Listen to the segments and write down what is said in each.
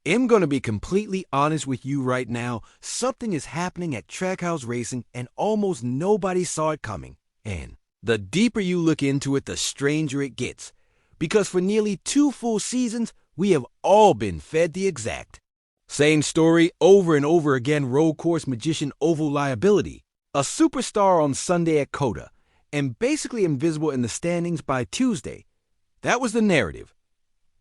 I'm going to be completely honest with you right now. Something is happening at Trackhouse Racing and almost nobody saw it coming. And the deeper you look into it, the stranger it gets. Because for nearly 2 full seasons, we have all been fed the exact same story over and over again. Road course magician oval liability. A superstar on Sunday at Coda, and basically invisible in the standings by Tuesday. That was the narrative.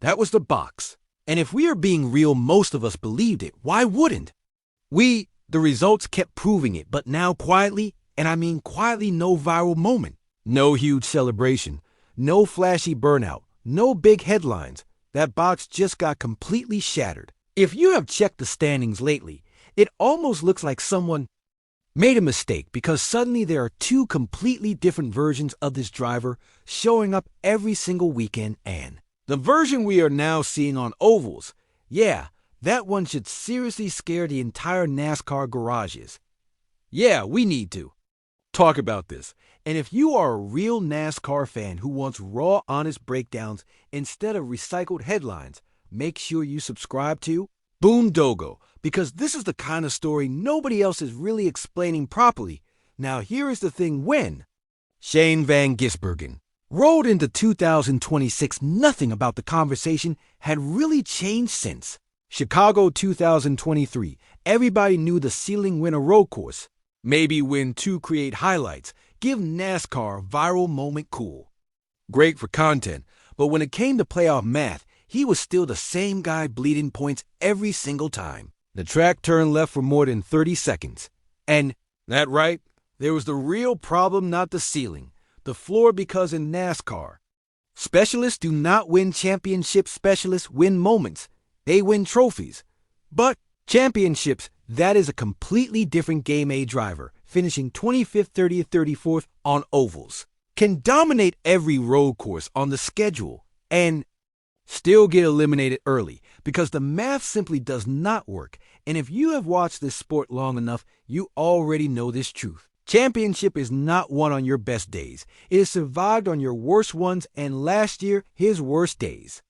That was the box. And if we are being real, most of us believed it. Why wouldn't? The results kept proving it, but now quietly, and I mean quietly, no viral moment. No huge celebration. No flashy burnout. No big headlines. That box just got completely shattered. If you have checked the standings lately, it almost looks like someone made a mistake because suddenly there are 2 completely different versions of this driver showing up every single weekend, and the version we are now seeing on ovals, yeah, that one should seriously scare the entire NASCAR garages. Yeah, we need to talk about this. And if you are a real NASCAR fan who wants raw, honest breakdowns instead of recycled headlines, make sure you subscribe to Boomdogo, because this is the kind of story nobody else is really explaining properly. Now here is the thing: when Shane Van Gisbergen rolled into 2026, nothing about the conversation had really changed since Chicago 2023. Everybody knew the ceiling win a road course. Maybe win 2 create highlights. Give NASCAR viral moment cool. Great for content, but when it came to playoff math, he was still the same guy bleeding points every single time. The track turned left for more than 30 seconds. And, that right, there was the real problem, not the ceiling. The floor, because in NASCAR, specialists do not win championships, specialists win moments. They win trophies. But championships, that is a completely different game. A driver, finishing 25th, 30th, 34th on ovals, can dominate every road course on the schedule and still get eliminated early because the math simply does not work. And if you have watched this sport long enough, you already know this truth. Championship is not won on your best days. It is survived on your worst ones, and last year, his worst days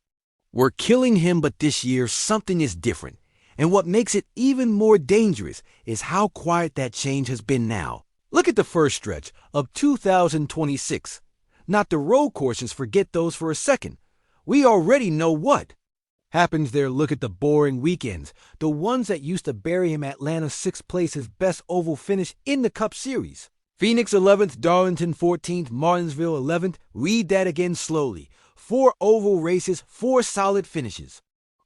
were killing him, but this year, something is different. And what makes it even more dangerous is how quiet that change has been now. Look at the first stretch of 2026. Not the road courses, forget those for a second. We already know what happens there. Look at the boring weekends, the ones that used to bury him. Atlanta 6th place, his best oval finish in the Cup Series. Phoenix 11th, Darlington 14th, Martinsville 11th. Read that again slowly. 4 oval races, 4 solid finishes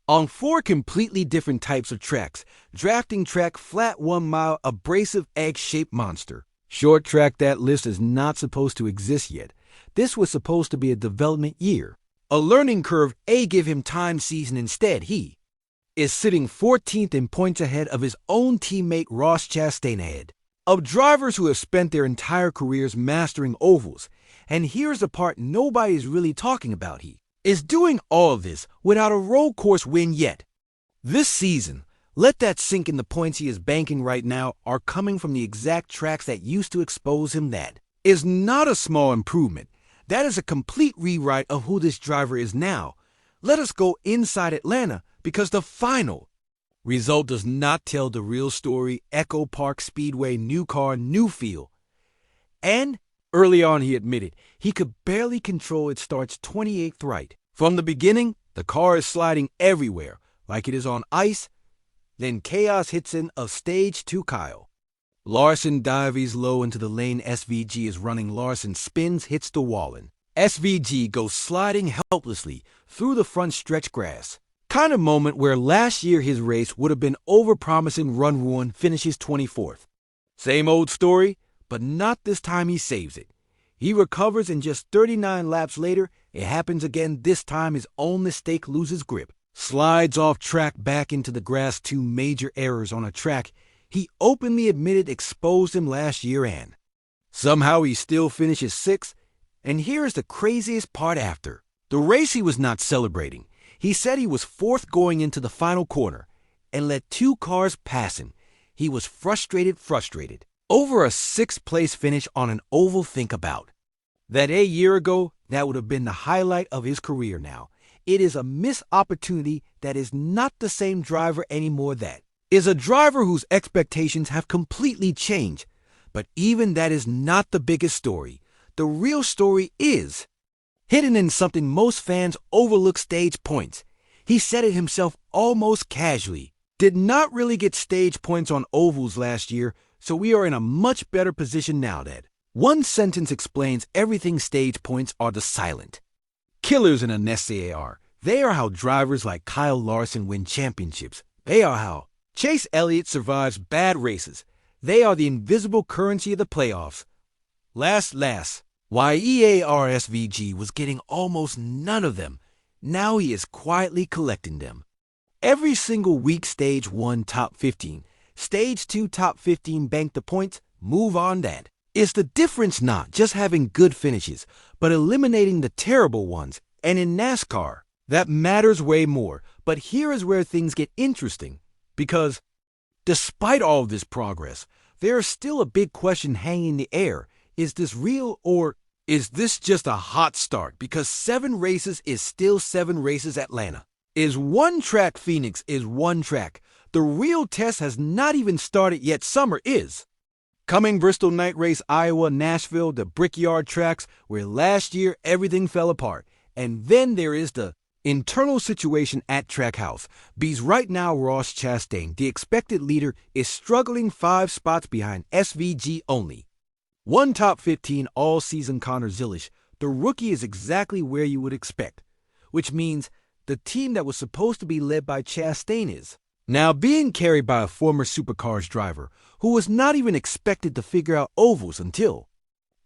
on 4 completely different types of tracks. Drafting track, flat 1 mile, abrasive egg-shaped monster. Short track, that list is not supposed to exist yet. This was supposed to be a development year. A learning curve, give him time season. Instead, he is sitting 14th in points ahead of his own teammate Ross Chastain, ahead of drivers who have spent their entire careers mastering ovals. And here's the part nobody is really talking about. He is doing all of this without a road course win yet. This season, let that sink in. The points he is banking right now are coming from the exact tracks that used to expose him. That is not a small improvement. That is a complete rewrite of who this driver is now. Let us go inside Atlanta, because the final result does not tell the real story. Echo Park Speedway, new car, new feel. And early on, he admitted he could barely control it. Starts 28th right. From the beginning, the car is sliding everywhere, like it is on ice. Then chaos hits in of stage 2. Kyle Larson dives low into the lane. SVG is running. Larson spins, hits the wall, and SVG goes sliding helplessly through the front stretch grass. Kind of moment where last year his race would have been overpromising. Run ruin, finishes 24th. Same old story, but not this time. He saves it. He recovers, and just 39 laps later, it happens again. This time his own mistake, loses grip. Slides off track back into the grass. 2 major errors on a track he openly admitted exposed him last year, and somehow he still finishes 6th. And here's the craziest part: after the race, he was not celebrating. He said he was 4th going into the final corner and let 2 cars pass him. He was frustrated over a 6th place finish on an oval. Think about that. A year ago, that would have been the highlight of his career. Now It is a missed opportunity that is not the same driver anymore. That is a driver whose expectations have completely changed. But even that is not the biggest story. The real story is hidden in something most fans overlook: stage points. He said it himself almost casually. Did not really get stage points on ovals last year, so we are in a much better position now. That one sentence explains everything. Stage points are the silent killers in a NASCAR. They are how drivers like Kyle Larson win championships. They are how Chase Elliott survives bad races. They are the invisible currency of the playoffs. Last, YEAR SVG was getting almost none of them. Now he is quietly collecting them. Every single week, Stage 1 top 15, Stage 2 top 15 bank the points, move on. That is the difference, not just having good finishes, but eliminating the terrible ones. And in NASCAR, that matters way more. But here is where things get interesting, because despite all of this progress, there is still a big question hanging in the air. Is this real, or is this just a hot start? Because 7 races is still 7 races. Atlanta is one track. Phoenix is one track. The real test has not even started yet. Summer is coming. Bristol night race, Iowa, Nashville, the Brickyard tracks where last year everything fell apart. And then there is the internal situation at Trackhouse. Because right now Ross Chastain, the expected leader, is struggling 5 spots behind SVG only. One top 15 all-season. Connor Zilisch, the rookie, is exactly where you would expect, which means the team that was supposed to be led by Chastain is now being carried by a former Supercars driver who was not even expected to figure out ovals until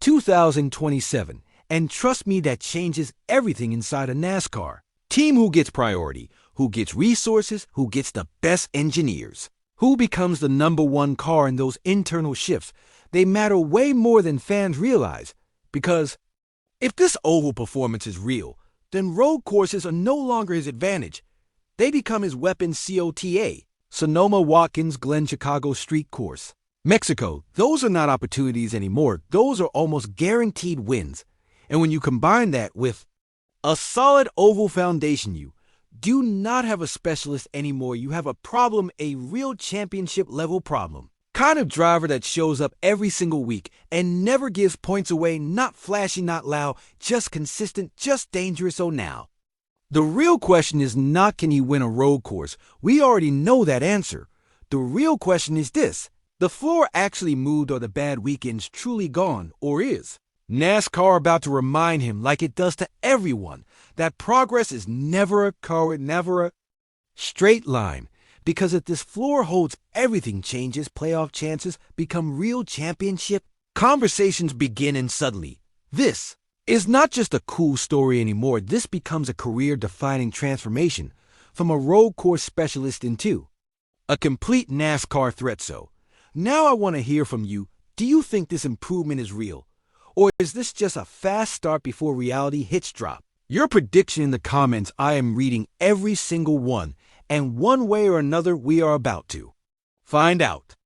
2027. And trust me, that changes everything inside a NASCAR team. Who gets priority? Who gets resources? Who gets the best engineers? Who becomes the #1 car? In those internal shifts, they matter way more than fans realize. Because if this oval performance is real, then road courses are no longer his advantage. They become his weapon. COTA, Sonoma, Watkins Glen, Chicago Street Course, Mexico. Those are not opportunities anymore. Those are almost guaranteed wins. And when you combine that with a solid oval foundation, you do not have a specialist anymore. You have a problem, a real championship level problem. Kind of driver that shows up every single week and never gives points away. Not flashy, not loud, just consistent, just dangerous. So now, the real question is not can he win a road course. We already know that answer. The real question is this: the floor actually moved, or the bad weekends truly gone? Or is NASCAR about to remind him, like it does to everyone, that progress is never a straight line? Because if this floor holds, everything changes. Playoff chances become real. Championship conversations begin, and suddenly, this is not just a cool story anymore. This becomes a career-defining transformation from a road course specialist into a complete NASCAR threat. So now I want to hear from you. Do you think this improvement is real? Or is this just a fast start before reality hits drop? Your prediction in the comments. I am reading every single one, and one way or another we are about to find out.